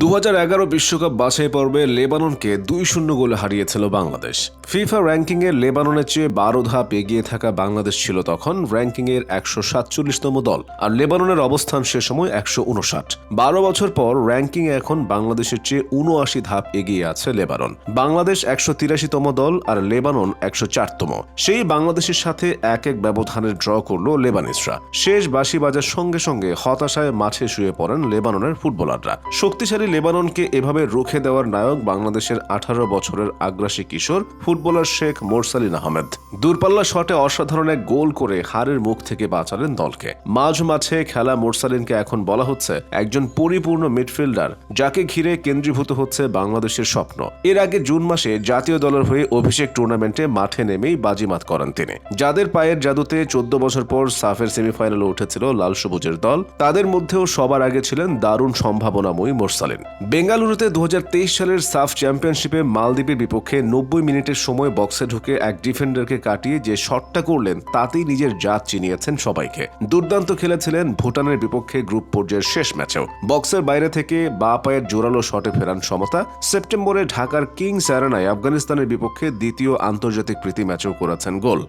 2011 বিশ্বকাপ বাছাই পর্বে লেবাননকে 2-0 গোলে হারিয়েছিল বাংলাদেশ। ফিফা র্যাঙ্কিংয়ে লেবাননের চেয়ে 12 ধাপ এগিয়ে থাকা বাংলাদেশ ছিল তখন র্যাঙ্কিংয়ের 147তম দল, আর লেবাননের অবস্থান সে সময় 159। 12 বছর পর র্যাঙ্কিংয়ে এখন বাংলাদেশের চেয়ে 79 ধাপ এগিয়ে আছে লেবানন। বাংলাদেশ 183তম দল আর লেবানন 104তম। সেই বাংলাদেশের সাথে এক ব্যবধানের ড্র করল লেবানিসরা। শেষ বাঁশি বাজার সঙ্গে সঙ্গে হতাশায় মাঠে শুয়ে পড়েন লেবাননের ফুটবলাররা। শক্তিশালী লেবাননকে এভাবে রুখে দেওয়ার নায়ক বাংলাদেশের 18 বছরের আগ্রাসী কিশোর ফুটবলার শেখ মোরসালিন আহমেদ। দূরপাল্লা শটে অসাধারণ এক গোল করে হারের মুখ থেকে বাঁচালেন দলকে। মাঝ মাঠে খেলা মোরসালিনকে এখন বলা হচ্ছে একজন পরিপূর্ণ মিডফিল্ডার, যাকে ঘিরে কেন্দ্রীভূত হচ্ছে বাংলাদেশের স্বপ্ন। এর আগে জুন মাসে জাতীয় দলের হয়ে অভিষেক টুর্নামেন্টে মাঠে নেমেই বাজিমাত করেন তিনি। যাদের পায়ের জাদুতে 14 বছর পর সাফের সেমিফাইনালে উঠেছিল লাল সবুজের দল, তাদের মধ্যেও সবার আগে ছিলেন দারুণ সম্ভাবনাময়ী মোরসালিন। বেঙ্গালুরুতে 2023 সালের সাফ চ্যাম্পিয়নশিপে মালদ্বীপের বিপক্ষে 90 মিনিটের সময় বক্সে ঢুকে এক ডিফেন্ডারকে কাটিয়ে যে শটটা করলেন তাতেই নিজের জাত চিনিয়েছেন সবাইকে। দুর্দান্ত খেলেছিলেন ভুটানের বিপক্ষে গ্রুপ পর্যায়ের শেষ ম্যাচেও। বক্সের বাইরে থেকে বাঁ পায়ের জোরালো শটে ফেরান সমতা। সেপ্টেম্বরে ঢাকার কিংস অ্যারেনায় আফগানিস্তানের বিপক্ষে দ্বিতীয় আন্তর্জাতিক প্রীতি ম্যাচেও করেছেন গোল।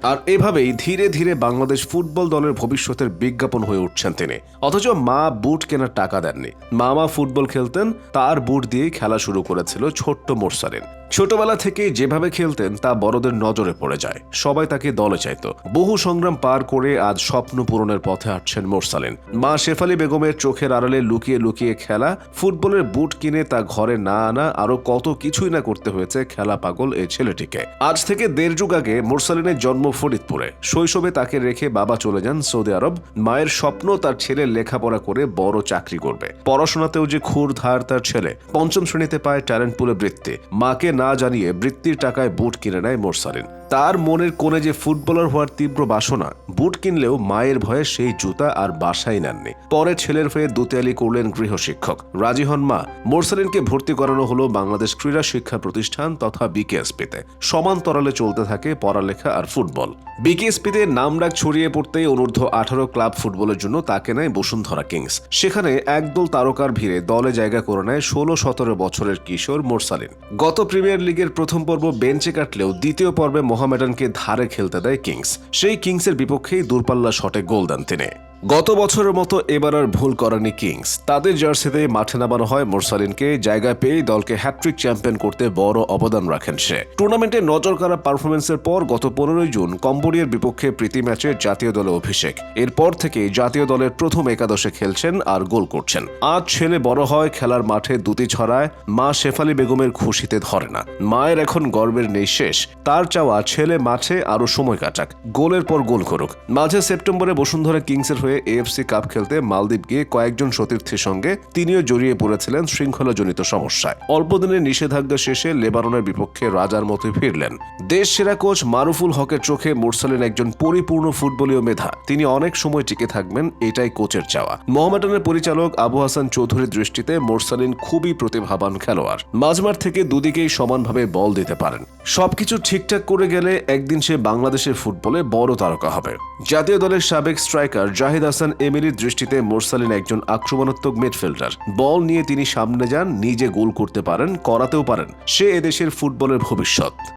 আর এভাবেই ধীরে ধীরে বাংলাদেশ ফুটবল দলের ভবিষ্যতের বিজ্ঞাপন হয়ে উঠছেন তিনি। অথচ মা বুট কেনার টাকা দেননি। মামা ফুটবল খেলতেন, তার বুট দিয়েই খেলা শুরু করেছিল ছোট্ট মোরসালিন। ছোটবেলা থেকে যেভাবে খেলতেন তা বড়দের নজরে পড়ে যায়। সবাই তাকে দলে চাইত। বহু সংগ্রাম পার করে আজ স্বপ্ন পূরণের পথে হাঁটছেন মোরসালিন। মা শেফালি বেগমের চোখের আড়ালে লুকিয়ে লুকিয়ে খেলা, ফুটবলের বুট কিনে তা ঘরে না আনা, আরো কত কিছুই না করতে হয়েছে খেলা পাগল এই ছেলেটিকে। আজ থেকে 1.5 যুগ আগে মোরসালিনের জন্ম ফরিদপুরে। শৈশবে তাকে রেখে বাবা চলে যান সৌদি আরব। মায়ের স্বপ্ন তার ছেলে লেখাপড়া করে বড় চাকরি করবে। পড়াশোনাতেও যে খুর ধার তার ছেলে। 5ম শ্রেণীতে পায় ট্যালেন্ট পুলে বৃত্তি। মাকে না জানিয়ে বৃত্তির টাকায় বুট কিনে নেয় মোরসালিন। তার মনের কোণে যে ফুটবলার হওয়ার তীব্র বাসনা, বুট কিনলেও মায়ের ভয়ে সেই জুতা আর বাসায় নেননি। পরে ছেলের হয়ে দুতিয়ালি করলেন গৃহশিক্ষক। রাজি হন মা। মোরসালিনকে ভর্তি করানো হলো বাংলাদেশ ক্রীড়া শিক্ষা প্রতিষ্ঠান তথা বিকেএসপিতে। সমান্তরালে চলতে থাকে পড়ালেখা আর ফুটবল। বিকেএসপিতে নামডাক ছড়িয়ে পড়তেই অনূর্ধ্ব 18 ক্লাব ফুটবলের জন্য তাকে নেয় বসুন্ধরা কিংস। সেখানে একদল তারকার ভিড়ে দলে জায়গা করে নেয় 16-17 বছরের কিশোর মোরসালিন। গত প্রিমিয়ার লিগের প্রথম পর্ব বেঞ্চে কাটলেও দ্বিতীয় পর্বে মোহামেডানকে ধারে খেলতে দেয় কিংস। সেই কিংসের বিপক্ষেই দূরপাল্লা শটে গোল দেন তিনি। গত বছরের মতো এবার আর ভুল করেনি কিংস। তাদের জার্সিতে মাঠে নামানো হয় মোরসালিনকে। জায়গায় পেয়ে দলকে হ্যাট্রিক চ্যাম্পিয়ন করতে বড় অবদান রাখেন সে। টুর্নামেন্টে নজর কাড়া পারফরমেন্সের পর গত 15 জুন কম্বোডিয়ার বিপক্ষে প্রীতি ম্যাচে জাতীয় দলে অভিষেক। এরপর থেকে জাতীয় দলের প্রথম একাদশে খেলছেন আর গোল করছেন। আজ ছেলে বড় হয়, খেলার মাঠে দুটি ছড়ায়। মা শেফালি বেগমের খুশিতে ধরে না। মায়ের এখন গর্বের নেই শেষ। তার চাওয়া ছেলে মাঠে আরো সময় কাটাক, গোলের পর গোল করুক। মাঝে সেপ্টেম্বরে বসুন্ধরা কিংসের হয়ে এএফসি কাপ খেলতে মালদ্বীপ গিয়ে কয়েকজন সতীর্থীর সঙ্গে তিনিও জড়িয়ে পড়েছিলেন শৃঙ্খলাজনিত সমস্যায়। অল্প দিনের নিষেধাজ্ঞা শেষে লেবাননের বিপক্ষে রাজার মতোই ফিরলেন। দেশ সেরা কোচ মারুফুল হকের চোখে মোরসালিন একজন পরিপূর্ণ ফুটবলীয় মেধা। তিনি অনেক সময় টিকে থাকবেন, এটাই কোচের চাওয়া। মোহামেডানের পরিচালক আবু হাসান চৌধুরীর দৃষ্টিতে মোরসালিন খুবই প্রতিভাবান খেলোয়াড়। মাঝমাঠ থেকে দুদিকেই সমানভাবে বল দিতে পারেন। সবকিছু ঠিকঠাক করে গেলে একদিন সে বাংলাদেশের ফুটবলে বড় তারকা হবে। জাতীয় দলের সাবেক স্ট্রাইকার জাহিদ হাসান এমিলির দৃষ্টিতে মোরসালিন একজন আক্রমণাত্মক মিডফিল্ডার। বল নিয়ে তিনি সামনে যান, নিজে গোল করতে পারেন, করাতেও পারেন। সে এদেশের ফুটবলের ভবিষ্যৎ।